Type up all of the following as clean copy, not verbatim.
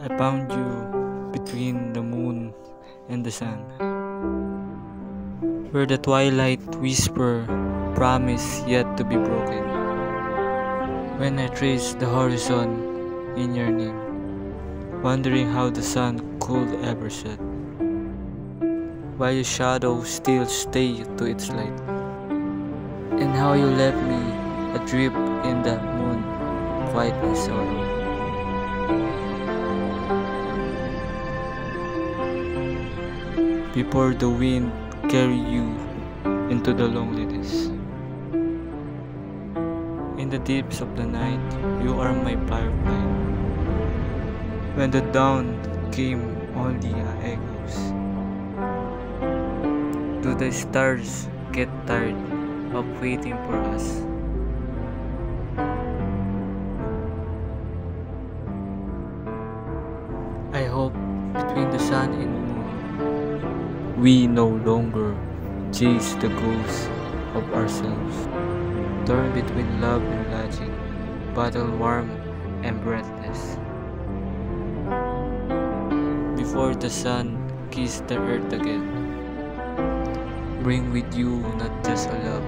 I found you between the moon and the sun, where the twilight whisper promise yet to be broken. When I trace the horizon in your name, wondering how the sun could ever set, while your shadow still stay to its light, and how you left me adrift in the moon, quiet my sorrow. Before the wind carry you into the loneliness. In the deeps of the night, you are my firefly. When the dawn came, only echoes. Do the stars get tired of waiting for us? I hope between the sun and moon, we no longer chase the ghosts of ourselves, torn between love and logic, battle warm and breathless. Before the sun kiss the earth again, bring with you not just a love,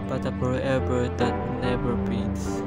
but a forever that never fades.